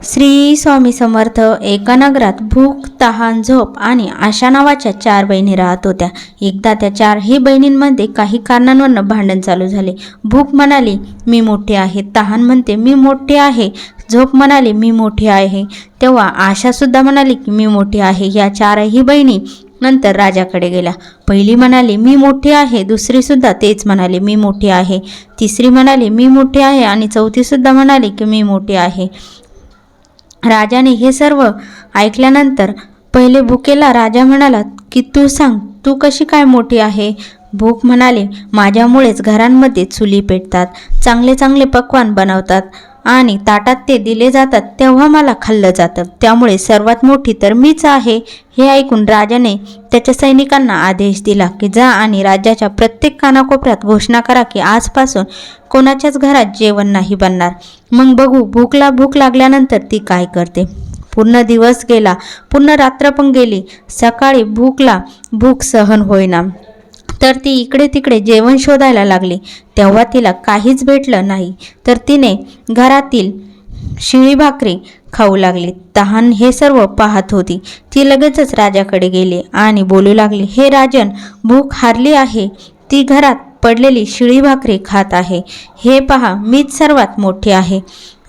श्री स्वामी समर्थ. एका नगरात भूक, तहान, झोप आणि आशा नावाच्या 4 बहिणी राहत होत्या. एकदा त्या 4ही बहिणींमध्ये काही कारणांवरून भांडण चालू झाले. भूक म्हणाली मी मोठी आहे, तहान म्हणते मी मोठी आहे, झोप म्हणाली मी मोठी आहे, तेव्हा आशा सुद्धा म्हणाली की मी मोठी आहे. या 4ही बहिणी नंतर राजाकडे गेल्या. पहिली म्हणाली मी मोठी आहे, दुसरी सुद्धा तेच म्हणाली मी मोठी आहे, तिसरी म्हणाली मी मोठी आहे आणि चौथी सुद्धा म्हणाली की मी मोठी आहे. राजाने हे सर्व ऐकल्यानंतर पहिले भुकेला राजा म्हणाला की तू सांग, तू कशी काय मोठी आहे? भूक म्हणाले माझ्यामुळेच घरांमध्ये चुली पेटतात, चांगले चांगले पक्वान बनवतात आणि ताटात ते दिले जातात तेव्हा मला खाल्लं जातं, त्यामुळे सर्वात मोठी तर मीच आहे. हे ऐकून राजाने त्याच्या सैनिकांना आदेश दिला की जा आणि राज्याच्या प्रत्येक कानाकोपऱ्यात घोषणा करा की आजपासून कोणाच्याच घरात जेवण नाही बनणार. मग बघू भूक लागल्यानंतर ती काय करते. पूर्ण दिवस गेला, पूर्ण रात्र पण गेली. सकाळी भूक सहन होईना तर ती इकडे तिकडे जेवण शोधायला लागली. तेव्हा तिला काहीच भेटलं नाही तर तिने घरातील शिळी भाकरी खाऊ लागली. तहान हे सर्व पाहत होती. ती लगेचच राजाकडे गेली आणि बोलू लागली, हे राजन, भूक हारली आहे, ती घरात पडलेली शिळी भाकरी खात आहे. हे पहा, मीच सर्वात मोठी आहे.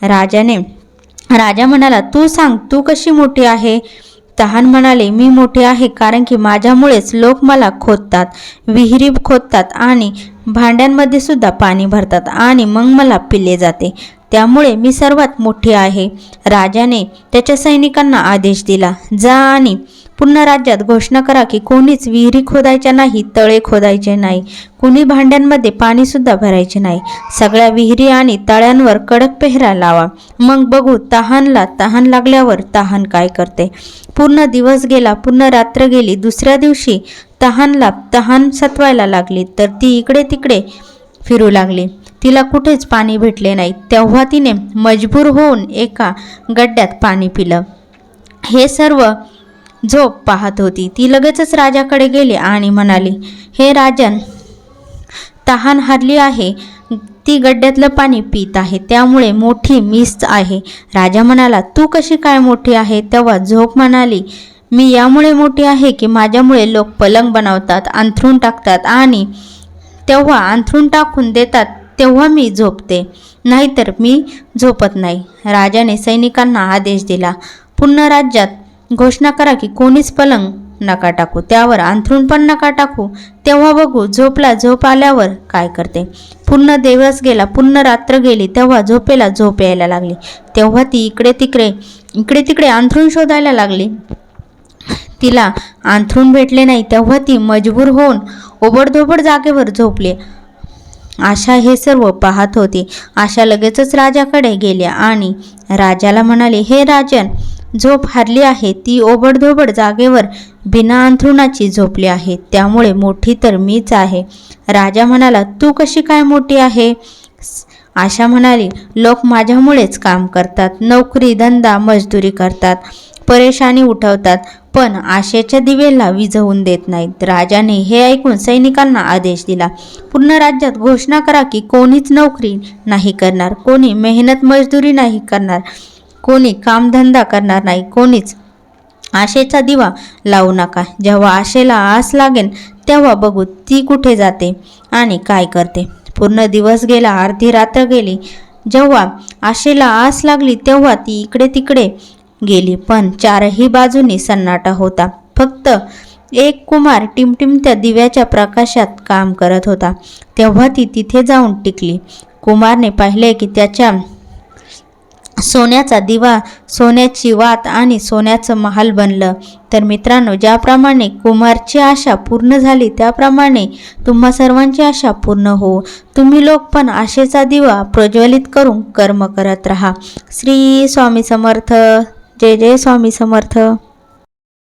राजा म्हणाला तू सांग, तू कशी मोठी आहे? तहान म्हणाले मी मोठे आहे कारण की माझ्यामुळेच लोक मला खोदतात, विहिरी खोदतात आणि भांड्यांमध्ये सुद्धा पाणी भरतात आणि मग मला पिले जाते, त्यामुळे मी सर्वात मोठी आहे. राजाने त्याच्या सैनिकांना आदेश दिला, जा आणि पूर्ण राज्यात घोषणा करा की कोणीच विहिरी खोदायच्या नाही, तळे खोदायचे नाही, कोणी भांड्यांमध्ये पाणी सुद्धा भरायचे नाही. सगळ्या विहिरी आणि तळ्यांवर कडक पेहरा लावा. मग बघू तहान लागल्यावर तहान काय करते. पूर्ण दिवस गेला, पूर्ण रात्र गेली. दुसऱ्या दिवशी तहान सतवायला लागली तर ती इकडे तिकडे फिरू लागली. तिला कुठेच पाणी भेटले नाही. तेव्हा तिने मजबूर होऊन एका गड्ड्यात पाणी पिलं. हे सर्व झोप पाहत होती. ती लगेचच राजाकडे गेली आणि म्हणाली, हे राजन, तहान हारली आहे, ती गड्ड्यातलं पाणी पीत आहे, त्यामुळे मोठी मीच आहे. राजा म्हणाला तू कशी काय मोठी आहे? तेव्हा झोप म्हणाली मी यामुळे मोठी आहे की माझ्यामुळे लोक पलंग बनवतात, अंथरूण टाकतात आणि तेव्हा अंथरूण टाकून देतात तेव्हा मी झोपते, नाहीतर मी झोपत नाही. राजाने सैनिकांना आदेश दिला, पूर्ण राज्यात घोषणा करा की कोणीच पलंग नका टाकू, त्यावर अंथरूण पण नका टाकू, तेव्हा बघू झोप आल्यावर काय करते. पूर्ण दिवस गेला, पूर्ण रात्र गेली. तेव्हा झोपेला झोप यायला लागली. तेव्हा ती इकडे तिकडे अंथरूण शोधायला लागली. तिला अंथरूण भेटले नाही. तेव्हा ती मजबूर होऊन ओबडधोबड जागेवर झोपली. आशा हे सर्व पाहत होती. आशा लगेचच राजाकडे गेल्या आणि राजाला म्हणाली, हे राजन, झोप हारली आहे, ती ओबडधोबड जागेवर बिना अंथरुणाची झोपली आहे, त्यामुळे मोठी तर मीच आहे. राजा म्हणाला तू कशी काय मोठी आहे? आशा म्हणाली लोक माझ्यामुळेच काम करतात, नोकरी धंदा मजदुरी करतात, परेशानी उठवतात, पण आशेच्या दिवेला विझवून देत नाहीत. राजाने हे ऐकून सैनिकांना आदेश दिला, पूर्ण राज्यात घोषणा करा की कोणीच नोकरी नाही करणार, कोणी मेहनत मजदुरी नाही करणार, कोणी कामधंदा करणार नाही, कोणीच आशेचा दिवा लावू नका. जेव्हा आशेला आस लागेल तेव्हा बघू ती कुठे जाते आणि काय करते. पूर्ण दिवस गेला, अर्धी रात्र गेली. जेव्हा आशेला आस लागली तेव्हा ती इकडे तिकडे गेली, पण 4ही बाजूनी सन्नाटा होता. फक्त एक कुमार टिमटिमत्या दिव्याच्या प्रकाशात काम करत होता. तेव्हा ती तिथे जाऊन टिकली. कुमारने पाहिले की त्याच्या सोन्याचा दिवा, सोन्याची वात आणि सोन्याचं महाल बनलं. तर मित्रांनो, ज्याप्रमाणे कुमारची आशा पूर्ण झाली त्याप्रमाणे तुम्हा सर्वांची आशा पूर्ण हो. तुम्ही लोक पण आशेचा दिवा प्रज्वलित करून कर्म करत राहा. श्री स्वामी समर्थ. जय जय स्वामी समर्थ.